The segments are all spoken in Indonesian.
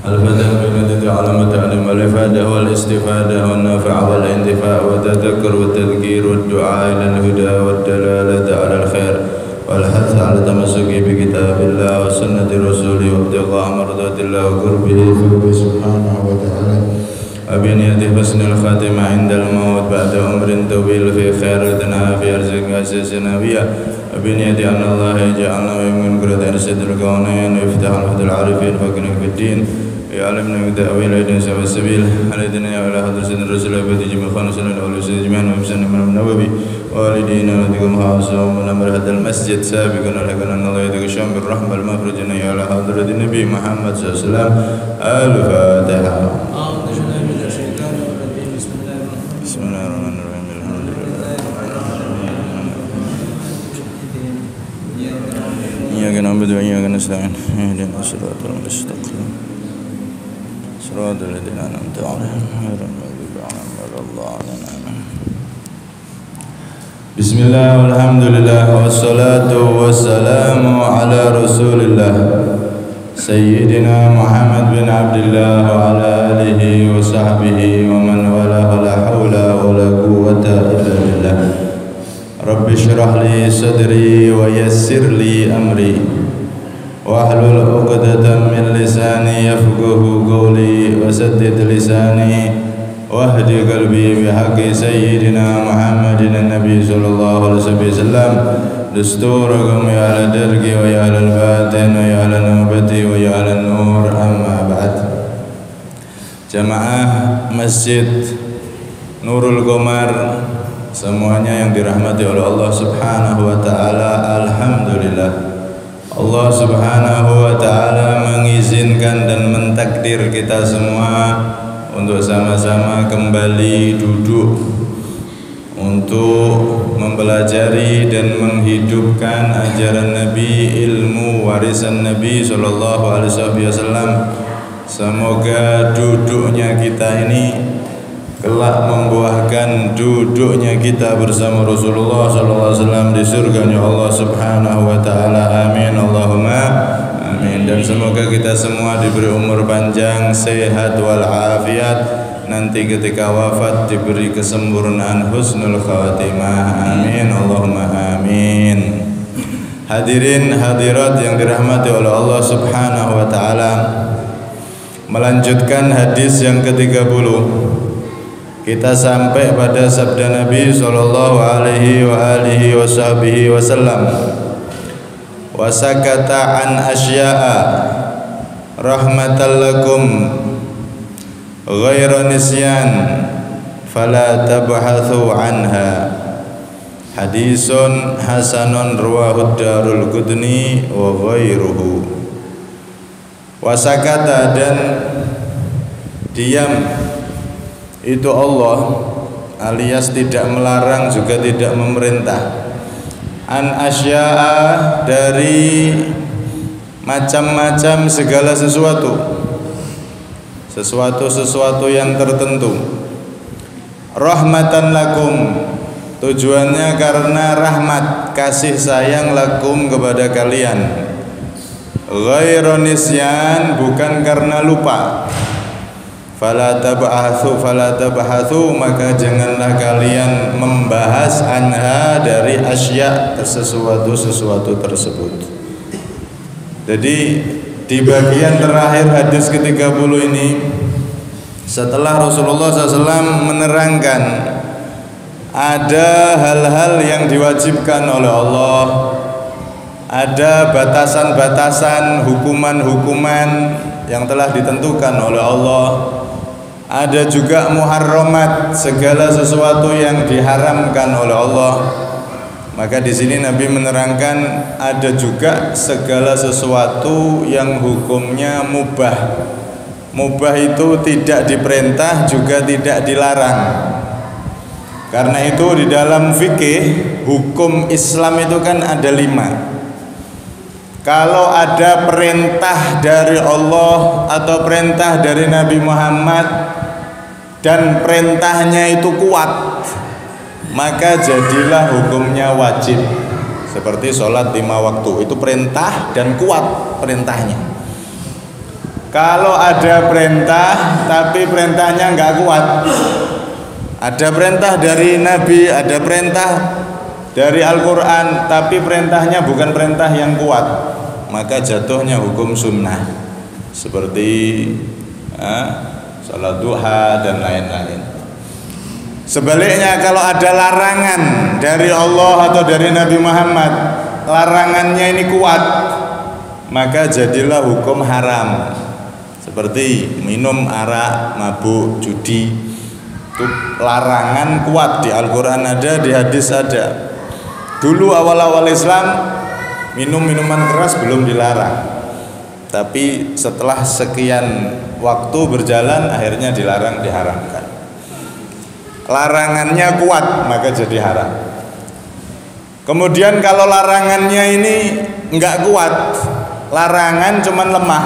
الفتح بالمدد على متعلم الإفادة والاستفادة والنفع والانتفاع والتذكر والتذكير والدعاء إلى الهدى والدلالة على الخير والحث على التمسك بكتاب الله وسنة رسوله وابتغاء مرضات الله وقربه سبحانه وتعالى وبنية حسن الخاتمة عند الموت بعد عمر طويل في خير الدنيا في أرزق أساس نبيا وبنية أن الله يجعلنا من قرة أرشد الكونين ويفتح الفتح العارفين فكنا في الدين ويعلمنا بتأويل أيدين سوى السبيل على الدنيا وعلى حضر سيدنا الرسول أبي جميع خانس الأولى سيد جميعنا ومسلم من النبوي والدينا ونتكم خاصة ومن أمر هذا المسجد سابقا لكن أن الله يدك الشام بالرحمة المخرجنا على حضرة النبي محمد صلى الله عليه وسلم الفاتحة. بسم الله الرحمن الرحيم الحمد لله إياك نعبد وإياك نستعين اهدنا الصراط المستقيم صراط الذين أنعمت عليهم غير المغضوب عليهم ولا الضالين. بسم الله والحمد لله والصلاة والسلام على رسول الله سيدنا محمد بن عبد الله وعلى آله وصحبه ومن والاه ولا حول ولا قوة إلا بالله. رب اشرح لي صدري ويسر لي أمري واحلل عقدة من لساني يفقه قولي وسدد لساني واهد قلبي بحق سيدنا محمد النبي صلى الله عليه وسلم دستوركم يا على درقي ويا على الباطن ويا على نوبتي ويا على النور. أما بعد. Jamaah Masjid Nurul Qomar semuanya yang dirahmati oleh Allah Subhanahu wa taala, alhamdulillah Allah Subhanahu wa taala mengizinkan dan mentakdir kita semua untuk sama-sama kembali duduk untuk mempelajari dan menghidupkan ajaran Nabi, ilmu warisan Nabi sallallahu alaihi wasallam. Semoga duduknya kita ini kelak membuahkan duduknya kita bersama Rasulullah sallallahu alaihi wasallam di surganya Allah Subhanahu wa taala. Amin Allahumma amin. Dan semoga kita semua diberi umur panjang, sehat walafiat, nanti ketika wafat diberi kesempurnaan husnul khatimah. Amin Allahumma amin. Hadirin hadirat yang dirahmati oleh Allah Subhanahu wa taala, melanjutkan hadis yang ke-30, kita sampai pada sabda Nabi sallallahu alaihi wasallam, wasakata an asya'a rahmatan lakum ghaira nisyan fala tabhathu anha. Hadisun hasanun rawahu Darul Qutni wa ghairuhu. Wasakata, dan diam itu Allah, alias tidak melarang juga tidak memerintah. An asya'a, dari macam-macam segala sesuatu yang tertentu. Rahmatan lakum, tujuannya karena rahmat kasih sayang lakum kepada kalian. Ghairu nisyan, bukan karena lupa. Fala tabhathu, maka janganlah kalian membahas anha, dari asya, sesuatu tersebut. Jadi di bagian terakhir hadis ke-30 ini, setelah Rasulullah SAW menerangkan ada hal-hal yang diwajibkan oleh Allah, ada batasan-batasan, hukuman-hukuman yang telah ditentukan oleh Allah, ada juga muharramat, segala sesuatu yang diharamkan oleh Allah. Maka di sini Nabi menerangkan ada juga segala sesuatu yang hukumnya mubah. Mubah itu tidak diperintah juga tidak dilarang. Karena itu di dalam fikih hukum Islam itu kan ada 5. Kalau ada perintah dari Allah atau perintah dari Nabi Muhammad dan perintahnya itu kuat, maka jadilah hukumnya wajib. Seperti sholat 5 waktu, itu perintah dan kuat perintahnya. Kalau ada perintah tapi perintahnya nggak kuat, ada perintah dari Nabi, ada perintah dari Al-Quran, tapi perintahnya bukan perintah yang kuat, maka jatuhnya hukum sunnah seperti salat duha dan lain-lain. Sebaliknya, kalau ada larangan dari Allah atau dari Nabi Muhammad, larangannya ini kuat, maka jadilah hukum haram. Seperti minum arak, mabuk, judi, itu larangan kuat, di Al-Quran ada, di hadis ada. Dulu awal-awal Islam minum minuman keras belum dilarang, tapi setelah sekian waktu berjalan akhirnya dilarang, diharamkan. Larangannya kuat maka jadi haram. Kemudian kalau larangannya ini enggak kuat, larangan cuman lemah,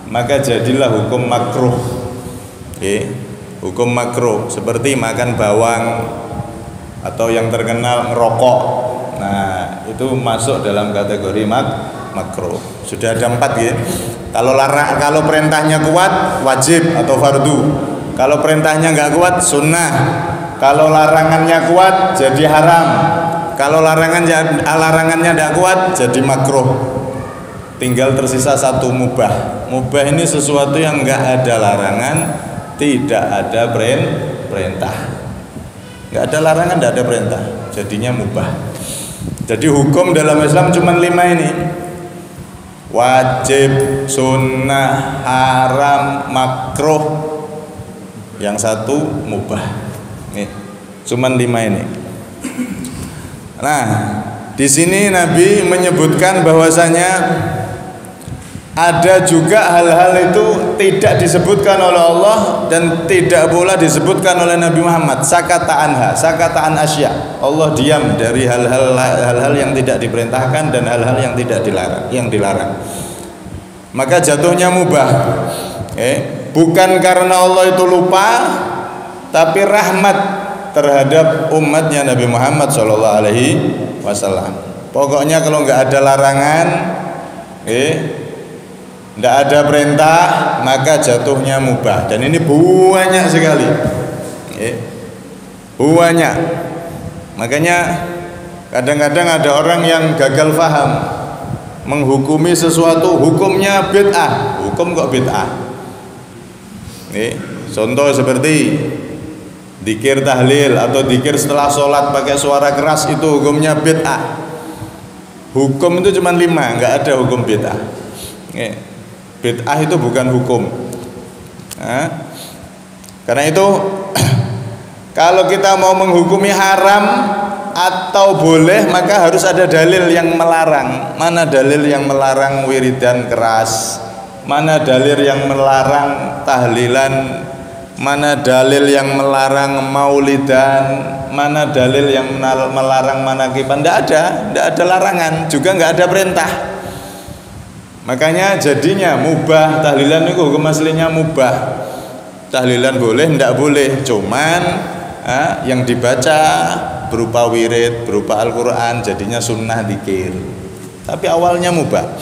maka jadilah hukum makruh. Hukum makruh seperti makan bawang atau yang terkenal ngerokok. Nah, itu masuk dalam kategori makruh. Sudah ada 4 ya. Kalau perintahnya kuat wajib atau fardu. Kalau perintahnya nggak kuat sunnah. Kalau larangannya kuat jadi haram. Kalau larangannya tidak kuat jadi makruh. Tinggal tersisa 1 mubah. Mubah ini sesuatu yang nggak ada larangan, tidak ada perintah. Nggak ada larangan, tidak ada perintah, jadinya mubah. Jadi hukum dalam Islam cuma 5 ini: wajib, sunnah, haram, makruh. Yang 1 mubah. Nih, cuma 5 ini. Nah, di sini Nabi menyebutkan bahwasanya ada juga hal-hal itu tidak disebutkan oleh Allah dan tidak pula disebutkan oleh Nabi Muhammad. Sakata anha, sakata an asya. Allah diam dari hal-hal yang tidak diperintahkan dan hal-hal yang tidak dilarang. Maka jatuhnya mubah. Bukan karena Allah itu lupa, tapi rahmat terhadap umatnya Nabi Muhammad SAW. Pokoknya kalau nggak ada larangan, tidak ada perintah, maka jatuhnya mubah. Dan ini banyak sekali, banyak. Makanya kadang-kadang ada orang yang gagal paham, menghukumi sesuatu hukumnya bid'ah. Hukum kok bid'ah? Contoh seperti dzikir tahlil atau dzikir setelah sholat pakai suara keras, itu hukumnya bid'ah. Hukum itu cuma 5, nggak ada hukum bid'ah. Bid'ah itu bukan hukum. Karena itu kalau kita mau menghukumi haram atau boleh, maka harus ada dalil yang melarang. Mana dalil yang melarang wiridan keras? Mana dalil yang melarang tahlilan? Mana dalil yang melarang maulidan? Mana dalil yang melarang manakiban? Tidak ada larangan, juga nggak ada perintah. Makanya jadinya mubah. Tahlilan itu hukum aslinya mubah. Tahlilan boleh, tidak boleh. Cuman yang dibaca berupa wirid, berupa Al-Quran, jadinya sunnah dzikir. Tapi awalnya mubah.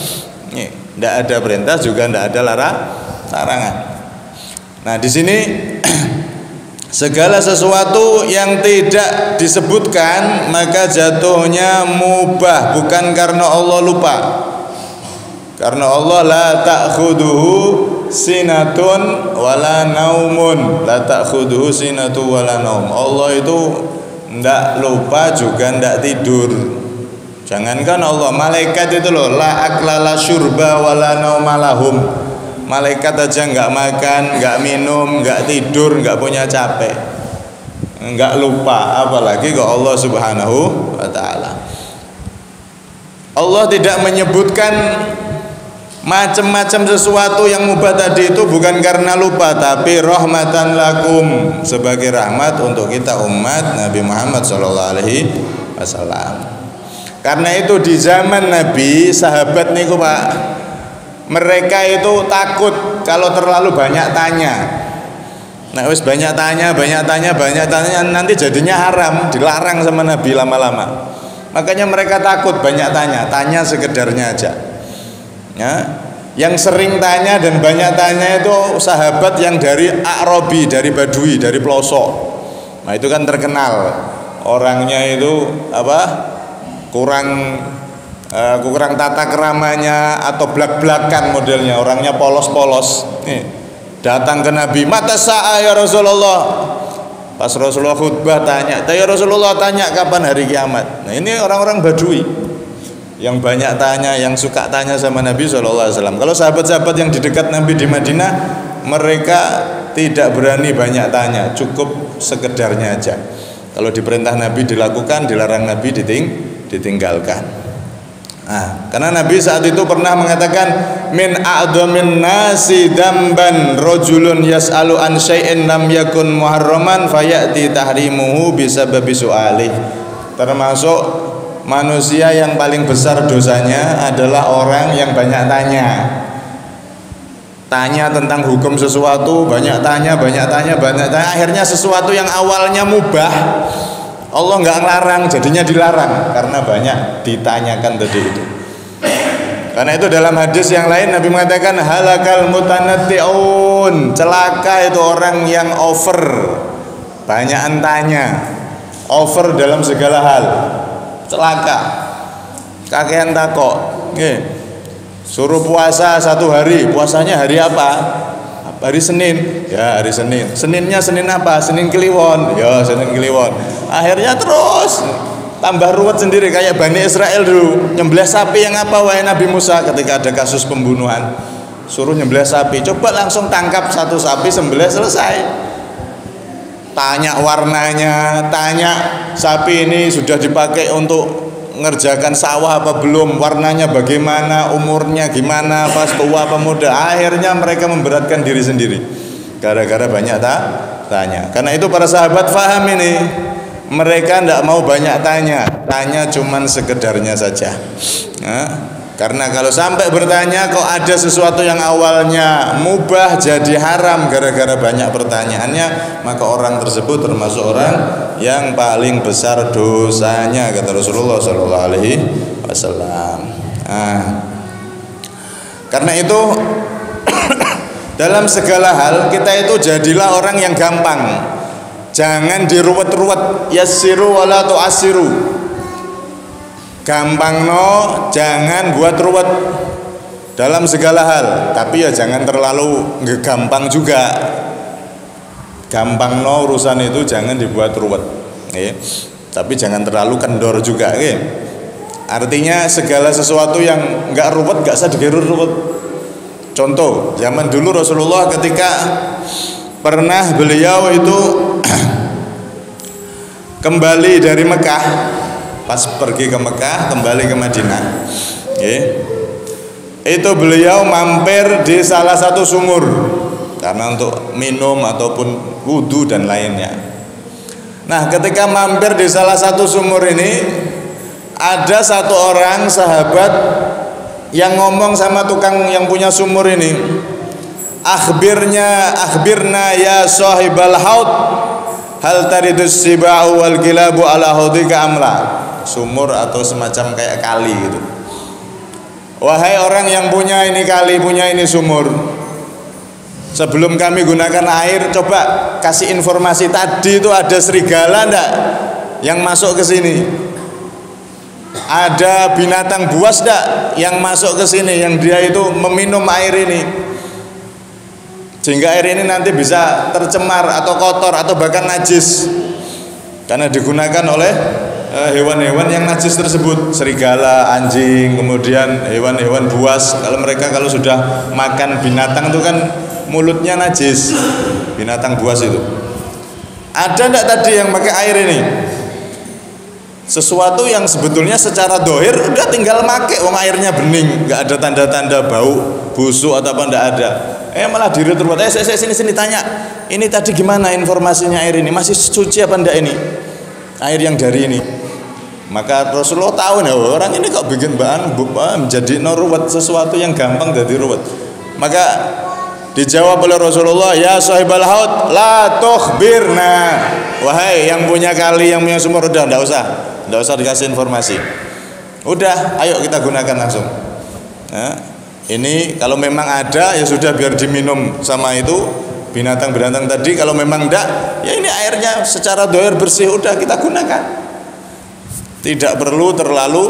Tidak ada perintah, juga tidak ada larangan. Nah, di sini segala sesuatu yang tidak disebutkan maka jatuhnya mubah, bukan karena Allah lupa. Karena Allah la ta'khuduhu sinatun wala naumun. La ta'khuduhu sinatu wala naum. Allah itu tidak lupa juga tidak tidur. Jangankan Allah, malaikat itu loh, la akla la syurba wala naumalahum. Malaikat aja nggak makan, nggak minum, nggak tidur, nggak punya capek, nggak lupa, apalagi kok Allah Subhanahu wa ta'ala. Allah tidak menyebutkan macam-macam sesuatu yang mubah tadi itu bukan karena lupa, tapi rahmatan lakum, sebagai rahmat untuk kita umat Nabi Muhammad SAW. Karena itu di zaman Nabi, sahabat niku Pak, mereka itu takut kalau terlalu banyak tanya. Nah, wis banyak tanya, nanti jadinya haram, dilarang sama Nabi lama-lama. Makanya mereka takut banyak tanya sekedarnya aja. Ya. Yang sering tanya dan banyak tanya itu sahabat yang dari A'rabi, dari Badui, dari pelosok. Nah itu kan terkenal orangnya itu kurang tata keramanya atau blak-blakan modelnya, orangnya polos-polos. Nih, datang ke Nabi, mata sa'a ya Rasulullah. Pas Rasulullah khutbah tanya, ya Rasulullah tanya kapan hari kiamat. Nah ini orang-orang Badui yang banyak tanya, yang suka tanya sama Nabi SAW. Kalau sahabat-sahabat yang di dekat Nabi di Madinah, mereka tidak berani banyak tanya, cukup sekedarnya aja. Kalau diperintah Nabi dilakukan, dilarang Nabi ditinggalkan. Nah, karena Nabi saat itu pernah mengatakan, min a'dhamin nasi damban rajulun yas'alu an syai'in lam yakun muharraman fayati tahrimuhu bisababi su'alih. Termasuk manusia yang paling besar dosanya adalah orang yang banyak tanya tentang hukum sesuatu, banyak tanya, akhirnya sesuatu yang awalnya mubah Allah nggak ngelarang, jadinya dilarang karena banyak ditanyakan tadi itu. Karena itu dalam hadis yang lain Nabi mengatakan halakal mutanatti'un, celaka itu orang yang over, banyakan tanya, over dalam segala hal, celaka. Kakean takok, suruh puasa 1 hari, puasanya hari apa? Hari Senin, ya hari Senin. Seninnya Senin apa? Senin Kliwon, ya Senin Kliwon. Akhirnya terus tambah ruwet sendiri kayak Bani Israel dulu. Nyembelih sapi yang apa wahai Nabi Musa ketika ada kasus pembunuhan. Suruh nyembelih sapi, coba langsung tangkap 1 sapi, sembelih, selesai. Tanya warnanya, tanya sapi ini sudah dipakai untuk ngerjakan sawah apa belum, warnanya bagaimana, umurnya gimana, pas tua apa muda. Akhirnya mereka memberatkan diri sendiri gara-gara banyak tanya. Karena itu para sahabat faham ini, mereka tidak mau banyak tanya cuman sekedarnya saja. Nah, karena kalau sampai bertanya kok ada sesuatu yang awalnya mubah jadi haram gara-gara banyak pertanyaannya, maka orang tersebut termasuk orang yang paling besar dosanya, kata Rasulullah SAW. Nah, karena itu dalam segala hal kita itu jadilah orang yang gampang, jangan diruwet-ruwet. Yassiru wala tu'assiru, gampang jangan buat ruwet dalam segala hal, tapi ya jangan terlalu gampang juga. Gampang urusan itu jangan dibuat ruwet, tapi jangan terlalu kendor juga. Artinya segala sesuatu yang nggak ruwet nggak usah digerur ruwet. Contoh, zaman dulu Rasulullah ketika pernah beliau itu kembali dari Mekah, pas pergi ke Mekah kembali ke Madinah, itu beliau mampir di salah satu sumur karena untuk minum ataupun wudhu dan lainnya. Nah, ketika mampir di salah satu sumur ini, ada satu orang sahabat yang ngomong sama tukang yang punya sumur ini, akhbirna ya sahibal haud hal taridus sibau wal kilabu ala haudika amla. Sumur atau semacam kayak kali gitu. Wahai orang yang punya ini kali, punya ini sumur, sebelum kami gunakan air, coba kasih informasi tadi itu ada serigala enggak yang masuk ke sini? Ada binatang buas enggak yang masuk ke sini, yang dia itu meminum air ini? Sehingga air ini nanti bisa tercemar atau kotor atau bahkan najis karena digunakan oleh hewan-hewan yang najis tersebut, serigala, anjing, kemudian hewan-hewan buas. Kalau mereka kalau sudah makan binatang itu kan mulutnya najis, binatang buas itu. Ada enggak tadi yang pakai air ini? Sesuatu yang sebetulnya secara dohir udah tinggal make, wong airnya bening, nggak ada tanda-tanda bau, busuk atau apa, enggak ada. Malah diri terbuat. Sini tanya, ini tadi gimana informasinya air ini? Masih suci apa enggak ini? Air yang dari ini. Maka Rasulullah tahu nih, orang ini kok bikin bahan menjadi ruwet, sesuatu yang gampang jadi ruwet. Maka dijawab oleh Rasulullah, ya sahibal haud la tukhbirna, wahai yang punya kali, yang punya sumur, udah enggak usah dikasih informasi. Udah, ayo kita gunakan langsung. Ini kalau memang ada ya sudah biar diminum sama itu binatang-binatang tadi. Kalau memang enggak, ya ini airnya secara dohir bersih udah kita gunakan. Tidak perlu terlalu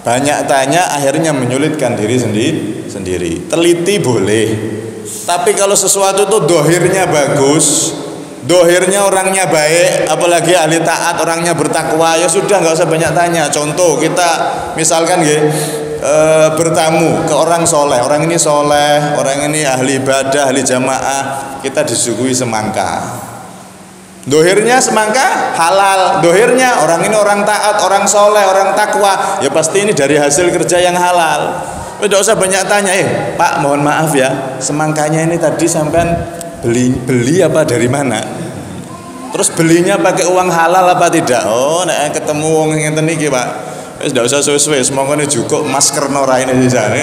banyak tanya akhirnya menyulitkan diri sendiri. Teliti boleh. Tapi kalau sesuatu itu dohirnya bagus, dohirnya orangnya baik, apalagi ahli taat, orangnya bertakwa, ya sudah nggak usah banyak tanya. Contoh kita misalkan bertamu ke orang soleh, orang ini soleh, orang ini ahli ibadah, ahli jamaah, kita disuguhi semangka. Dohirnya semangka halal, dohirnya orang ini orang taat, orang soleh, orang takwa, ya pasti ini dari hasil kerja yang halal. Tidak usah banyak tanya, Pak mohon maaf ya, semangkanya ini tadi sampean beli apa dari mana? Terus belinya pakai uang halal apa tidak? Oh, nek ketemu wong ngenten iki, Pak. Wis ndak usah suwe-suwe, semongkone juga masker nora ini di sana.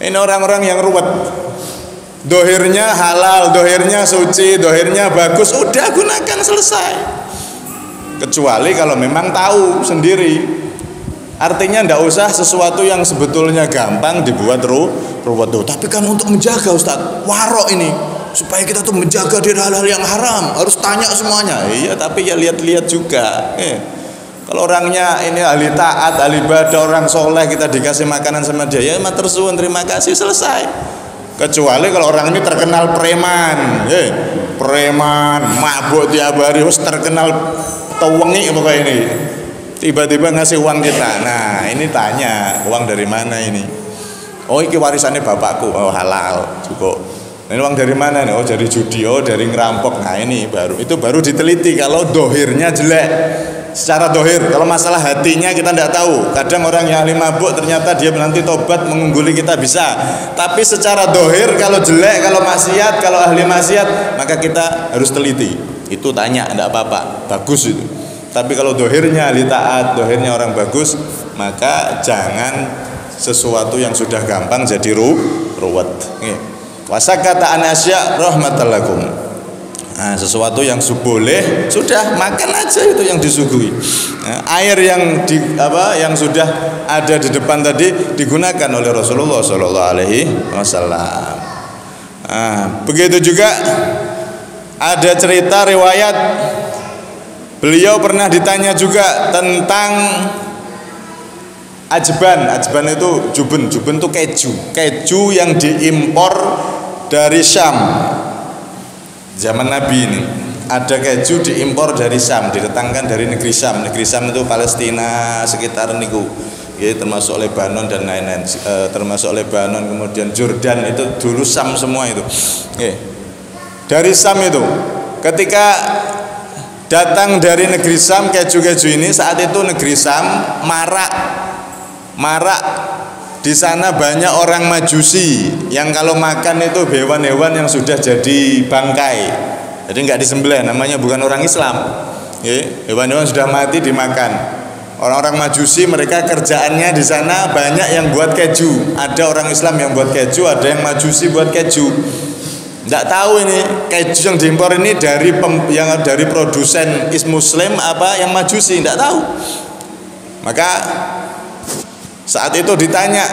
Ini orang-orang yang ruwet. Dohirnya halal, dohirnya suci, dohirnya bagus, udah gunakan selesai. Kecuali kalau memang tahu sendiri. Artinya ndak usah sesuatu yang sebetulnya gampang dibuat ruwet. Tapi kan untuk menjaga Ustaz, warok ini supaya kita tuh menjaga dari hal-hal yang haram, harus tanya semuanya. Iya, tapi ya lihat-lihat juga. Kalau orangnya ini ahli taat, ahli ibadah, orang soleh, kita dikasih makanan sama dia, ya matur suwun, terima kasih, selesai. Kecuali kalau orang ini terkenal preman, preman, mabuk tiap hari, terkenal tewengi pokoknya ini. Tiba-tiba ngasih uang kita. Nah, ini tanya, uang dari mana ini? Oh, ini warisannya bapakku. Oh, halal, cukup. Ini uang dari mana nih? Oh, dari judi, oh dari ngerampok. Nah, ini baru diteliti kalau dohirnya jelek. Secara dohir, kalau masalah hatinya kita tidak tahu. Kadang orang yang ahli mabuk ternyata dia nanti tobat mengungguli kita bisa. Tapi secara dohir kalau jelek, kalau maksiat, kalau ahli maksiat, maka kita harus teliti. Itu tanya, tidak apa-apa, bagus itu. Tapi kalau dohirnya ahli taat, dohirnya orang bagus, maka jangan sesuatu yang sudah gampang jadi ruwet. Wasakata an asya rahmatallakum. Nah, sesuatu yang boleh sudah makan aja itu yang disuguhi. Nah, air yang yang sudah ada di depan tadi digunakan oleh Rasulullah Shallallahu Alaihi Wasallam. Nah, begitu juga ada cerita riwayat beliau pernah ditanya juga tentang ajban. Ajban itu jubun itu keju yang diimpor dari Syam. Zaman Nabi ini ada keju diimpor dari Syam, didatangkan dari negeri Syam. Negeri Syam itu Palestina sekitar niku, termasuk Lebanon dan lain-lain. Termasuk Lebanon, kemudian Jordan, itu dulu Syam semua itu. Dari Syam itu, ketika datang dari negeri Syam keju-keju ini, saat itu negeri Syam marak. Di sana banyak orang Majusi yang kalau makan itu hewan-hewan yang sudah jadi bangkai, jadi nggak disembelih, namanya bukan orang Islam. Hewan-hewan sudah mati dimakan. Orang-orang Majusi mereka kerjaannya di sana banyak yang buat keju. Ada orang Islam yang buat keju, ada yang Majusi buat keju. Nggak tahu ini keju yang diimpor ini dari produsen Muslim apa yang Majusi, nggak tahu. Maka saat itu ditanya,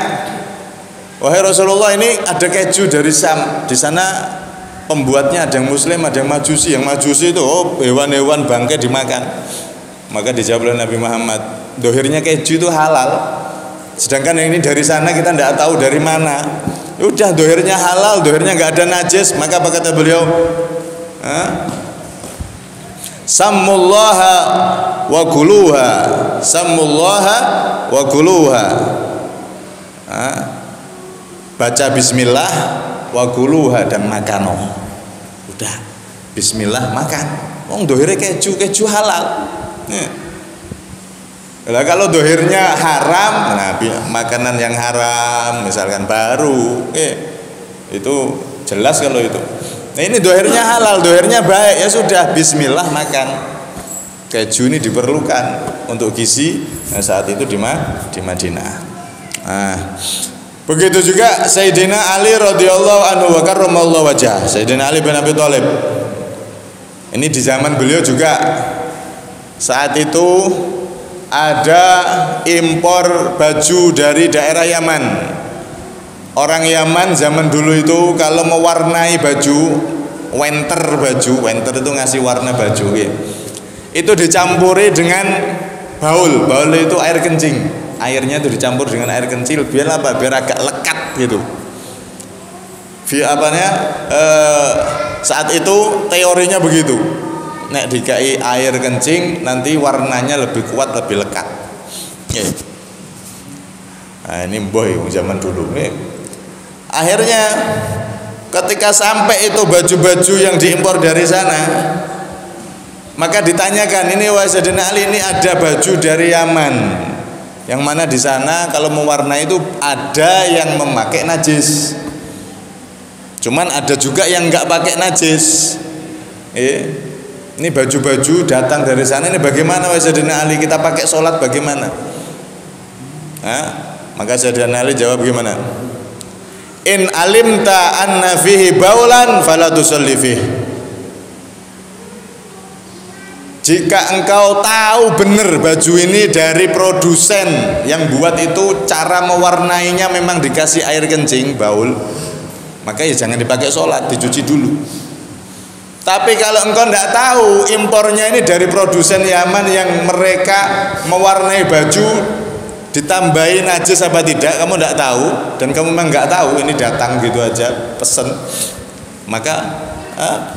wahai Rasulullah, ini ada keju dari Syam, di sana pembuatnya ada yang Muslim, ada yang Majusi. Yang Majusi itu hewan-hewan bangkai dimakan. Maka dijawab oleh Nabi Muhammad, dohirnya keju itu halal. Sedangkan yang ini dari sana kita tidak tahu dari mana. Udah dohirnya halal, dohirnya nggak ada najis. Maka apa kata beliau? Sammullaha wa kuluha, sammullaha wa kuluha. Baca bismillah wa kuluha dan makan. Udah, bismillah makan. Wong dohirnya keju halal. Nah, kalau dohirnya haram, nah makanan yang haram misalkan baru, itu jelas kalau itu. Nah, ini dohirnya halal, dohirnya baik, ya sudah bismillah makan. Keju ini diperlukan untuk gizi. Nah, saat itu di Madinah. Nah, begitu juga Sayyidina Ali radhiyallahu anhu wa karramallahu wajhah. Sayyidina Ali bin Abi Thalib. Ini di zaman beliau juga. Saat itu ada impor baju dari daerah Yaman. Orang Yaman zaman dulu itu kalau mewarnai baju, winter itu ngasih warna baju ya. Itu dicampuri dengan baul itu air kencing. Airnya itu dicampur dengan air kencing biar apa? Biar agak lekat gitu. Saat itu teorinya begitu. Nek dikai air kencing nanti warnanya lebih kuat, lebih lekat. Nah, ini boy zaman dulu. Akhirnya ketika sampai itu baju-baju yang diimpor dari sana, maka ditanyakan, ini Sayyidina Ali, ini ada baju dari Yaman, yang mana di sana kalau mewarnai itu ada yang memakai najis, cuman ada juga yang nggak pakai najis. Ini baju-baju datang dari sana, ini bagaimana Sayyidina Ali, kita pakai sholat bagaimana? Maka Sayyidina Ali jawab gimana? In alimta anna fihi baulan fala tusalli fihi. Jika engkau tahu benar baju ini dari produsen yang buat itu cara mewarnainya memang dikasih air kencing, baul, maka ya jangan dipakai sholat, dicuci dulu. Tapi kalau engkau tidak tahu impornya ini dari produsen Yaman yang mereka mewarnai baju ditambahin najis apa tidak, kamu tidak tahu, dan kamu memang nggak tahu, ini datang gitu aja pesen, maka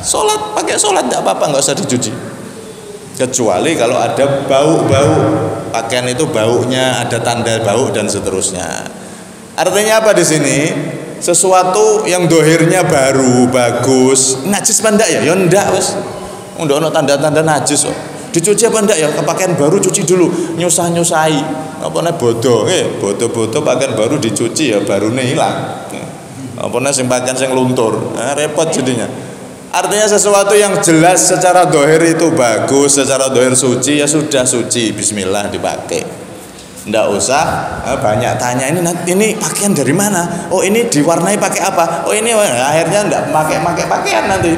sholat, pakai sholat tidak apa-apa, nggak usah dicuci. Kecuali kalau ada bau-bau pakaian itu, baunya ada tanda bau dan seterusnya. Artinya apa di sini? Sesuatu yang dohirnya baru, bagus, najis apa enggak ya? Ya enggak wes, enggak ada tanda-tanda najis kok. Dicuci apa enggak ya? Pakaian baru cuci dulu, nyusah-nyusahi. Apa nih bodoh, bodoh-bodoh pakaian baru dicuci ya baru nih hilang. Apa nih sing pakaian sing luntur, repot jadinya. Artinya sesuatu yang jelas secara dohir itu bagus, secara dohir suci, ya sudah suci, bismillah dipakai. Nggak usah banyak tanya, ini pakaian dari mana? Oh ini diwarnai pakai apa? Oh ini akhirnya nggak pakai pakaian nanti.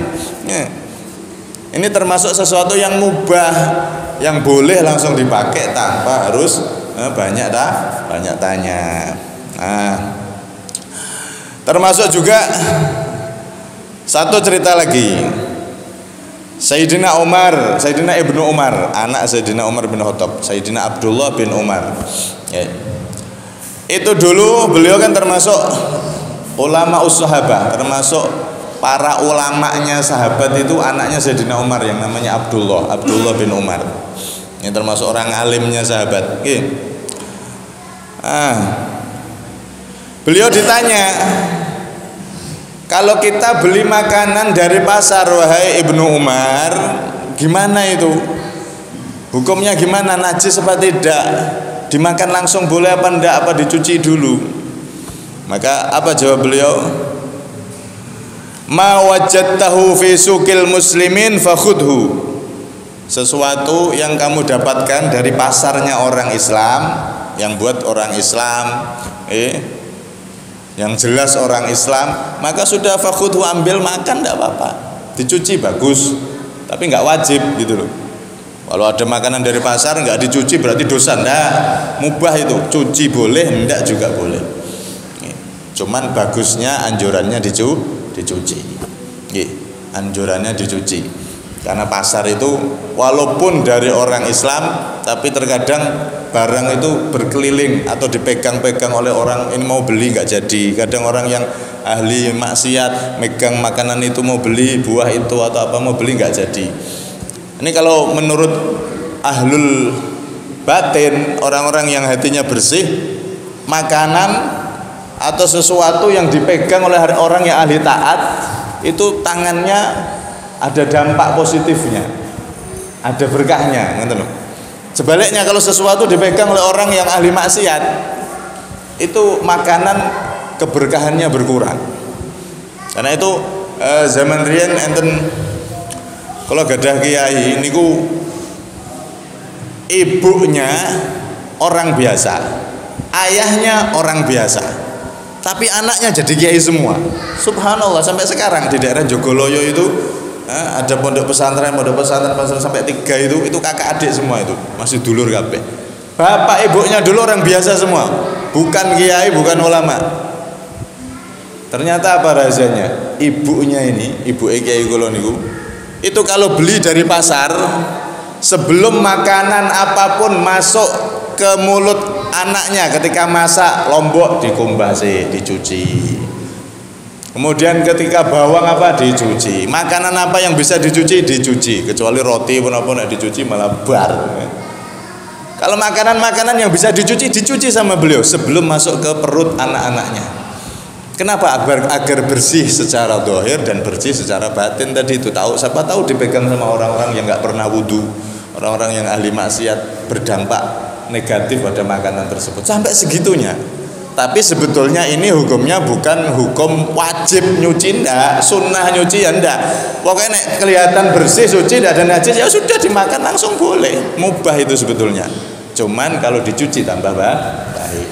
Ini termasuk sesuatu yang mubah, yang boleh langsung dipakai tanpa harus banyak tanya. Termasuk juga satu cerita lagi, Sayyidina Ibnu Umar, anak Sayyidina Umar bin Khattab, Sayyidina Abdullah bin Umar. Itu dulu beliau kan termasuk ulama sahabat, termasuk para ulamanya sahabat itu anaknya Sayyidina Umar yang namanya Abdullah bin Umar. Ini termasuk orang alimnya sahabat. Beliau ditanya, kalau kita beli makanan dari pasar, wahai Ibnu Umar, gimana itu? Hukumnya gimana? Najis apa tidak? Dimakan langsung boleh apa enggak? Apa dicuci dulu? Maka apa jawab beliau? Ma wajadtahu fi suqil muslimin fakhudhu. Sesuatu yang kamu dapatkan dari pasarnya orang Islam, yang buat orang Islam, yang jelas orang Islam, maka sudah fakhudhu, ambil makan tidak apa-apa, dicuci bagus, tapi nggak wajib gitu loh. Kalau ada makanan dari pasar nggak dicuci berarti dosa, enggak, mubah itu, cuci boleh, enggak juga boleh. Cuman bagusnya anjurannya dicuci, anjurannya dicuci. Karena pasar itu walaupun dari orang Islam, tapi terkadang barang itu berkeliling atau dipegang-pegang oleh orang, ini mau beli nggak jadi. Kadang orang yang ahli maksiat megang makanan itu, mau beli buah itu atau apa, mau beli nggak jadi. Ini kalau menurut ahlul batin, orang-orang yang hatinya bersih, makanan atau sesuatu yang dipegang oleh orang yang ahli taat itu tangannya ada dampak positifnya, ada berkahnya, ngerti lho. Sebaliknya kalau sesuatu dipegang oleh orang yang ahli maksiat, itu makanan keberkahannya berkurang. Karena itu zaman riyen enten kalau gadah kiai niku ibunya orang biasa, ayahnya orang biasa, tapi anaknya jadi kiai semua. Subhanallah, sampai sekarang di daerah Jogoloyo itu ada pondok pesantren sampai 3 itu kakak adik semua, itu masih dulur kabeh. Bapak ibunya dulu orang biasa semua, bukan kiai, bukan ulama. Ternyata apa rahasianya? Ibunya ini, ibu kiai kula niku, itu kalau beli dari pasar, sebelum makanan apapun masuk ke mulut anaknya ketika masak lombok dikumbasi, dicuci. Kemudian ketika bawang apa dicuci, makanan apa yang bisa dicuci dicuci, kecuali roti pun apa nak dicuci malah bar. Kalau makanan-makanan yang bisa dicuci sama beliau sebelum masuk ke perut anak-anaknya. Kenapa? Agar bersih secara zahir dan bersih secara batin tadi itu. Tahu, siapa tahu dipegang sama orang-orang yang nggak pernah wudu, orang-orang yang ahli maksiat, berdampak negatif pada makanan tersebut. Sampai segitunya. Tapi sebetulnya ini hukumnya bukan hukum wajib nyuci, ndak, sunnah nyuci ya ndak. Pokoknya nek kelihatan bersih suci tidak ada najis ya sudah dimakan langsung boleh. Mubah itu sebetulnya. Cuman kalau dicuci tambah baik.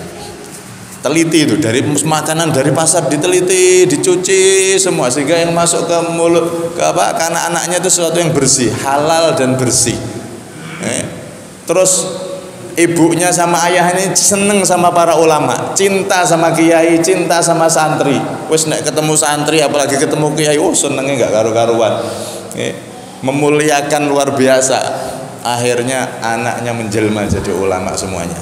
Teliti itu dari makanan dari pasar diteliti, dicuci semua sehingga yang masuk ke mulut ke anak-anaknya itu sesuatu yang bersih, halal dan bersih. Terus ibunya sama ayahnya seneng sama para ulama, cinta sama kiai, cinta sama santri. Wes nek ketemu santri apalagi ketemu kiai, senengnya nggak karu-karuan. Memuliakan luar biasa. Akhirnya anaknya menjelma jadi ulama semuanya.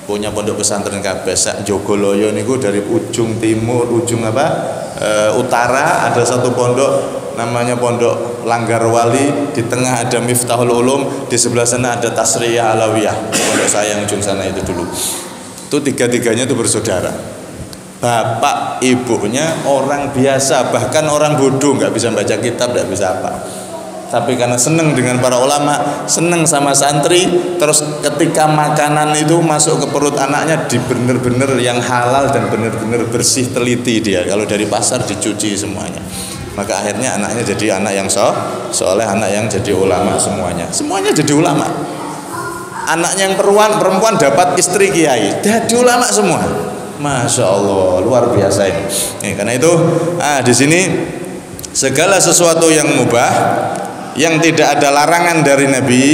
Punya pondok pesantren kabeh sak Jogoloyo niku dari ujung timur, ujung utara ada satu pondok namanya Pondok Langgarwali, di tengah ada Miftahul Ulum, di sebelah sana ada Tasriyah Alawiyah, pondok saya yang ujung sana itu dulu. Itu tiga-tiganya itu bersaudara. Bapak ibunya orang biasa, bahkan orang bodoh, nggak bisa baca kitab, nggak bisa apa. Tapi karena seneng dengan para ulama, seneng sama santri, terus ketika makanan itu masuk ke perut anaknya di bener-bener yang halal dan bener-bener bersih, teliti dia. Kalau dari pasar dicuci semuanya. Maka akhirnya anaknya jadi anak yang soleh, anak yang jadi ulama semuanya. Semuanya jadi ulama. Anaknya yang perempuan dapat istri kiai, jadi ulama semua. Masya Allah, luar biasa ini. Karena itu, di sini segala sesuatu yang mubah, yang tidak ada larangan dari Nabi,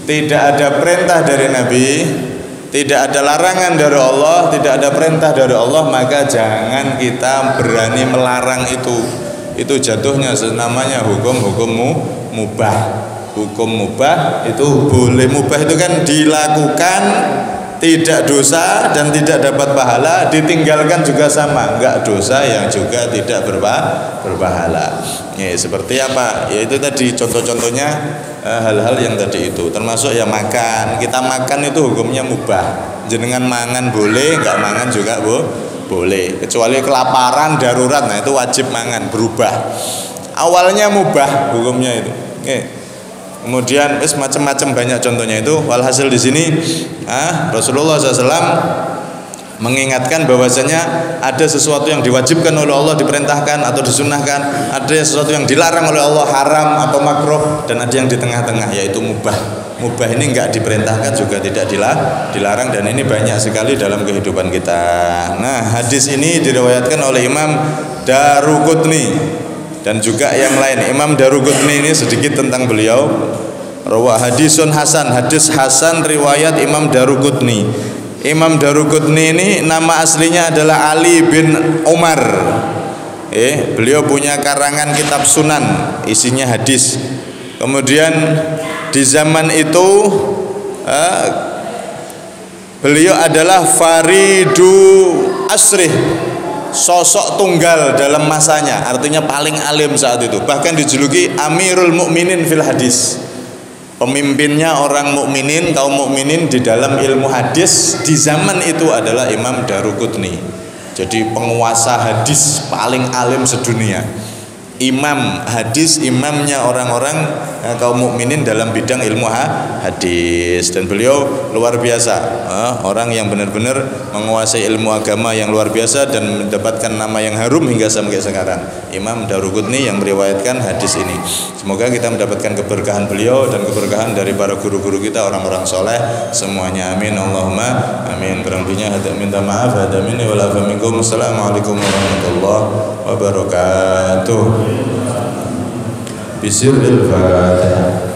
tidak ada perintah dari Nabi, tidak ada larangan dari Allah, tidak ada perintah dari Allah, maka jangan kita berani melarang itu. Itu jatuhnya namanya hukum mubah. Hukum mubah itu boleh, mubah itu kan dilakukan tidak dosa dan tidak dapat pahala, ditinggalkan juga sama, enggak dosa yang juga tidak berpahala. Seperti apa? Ya itu tadi contoh-contohnya, hal-hal yang tadi itu, termasuk ya makan. Kita makan itu hukumnya mubah. Jenengan mangan boleh, enggak mangan juga boleh. Kecuali kelaparan darurat, nah itu wajib mangan, berubah. Awalnya mubah hukumnya itu. Kemudian macam-macam banyak contohnya itu. Walhasil di sini Rasulullah SAW mengingatkan bahwasanya ada sesuatu yang diwajibkan oleh Allah, diperintahkan atau disunahkan, ada sesuatu yang dilarang oleh Allah, haram atau makruh, dan ada yang di tengah-tengah yaitu mubah. Mubah ini enggak diperintahkan juga tidak dilarang, dan ini banyak sekali dalam kehidupan kita. Nah, hadis ini diriwayatkan oleh Imam Daruqutni dan juga yang lain. Imam Daruqutni ini sedikit tentang beliau. Rawah hadisun hasan, hadis hasan riwayat Imam Daruqutni. Imam Daruqutni ini nama aslinya adalah Ali bin Umar. Beliau punya karangan kitab Sunan, isinya hadis. Kemudian di zaman itu beliau adalah Faridu Asrih, sosok tunggal dalam masanya, artinya paling alim saat itu. Bahkan dijuluki Amirul Mukminin fil hadis, pemimpinnya orang mukminin, kaum mukminin di dalam ilmu hadis di zaman itu adalah Imam Daruqutni. Jadi penguasa hadis paling alim sedunia. Imam hadis, imamnya orang-orang kaum mukminin dalam bidang ilmu hadis, dan beliau luar biasa, orang yang benar-benar menguasai ilmu agama yang luar biasa dan mendapatkan nama yang harum hingga sampai sekarang. Imam Daruqutni yang meriwayatkan hadis ini. Semoga kita mendapatkan keberkahan beliau dan keberkahan dari para guru-guru kita, orang-orang soleh semuanya. Amin Allahumma amin. Berangkunya minta maaf, hada minni wal afa minkum. Assalamualaikum warahmatullahi wabarakatuh. Bismillahirrahmanirrahim.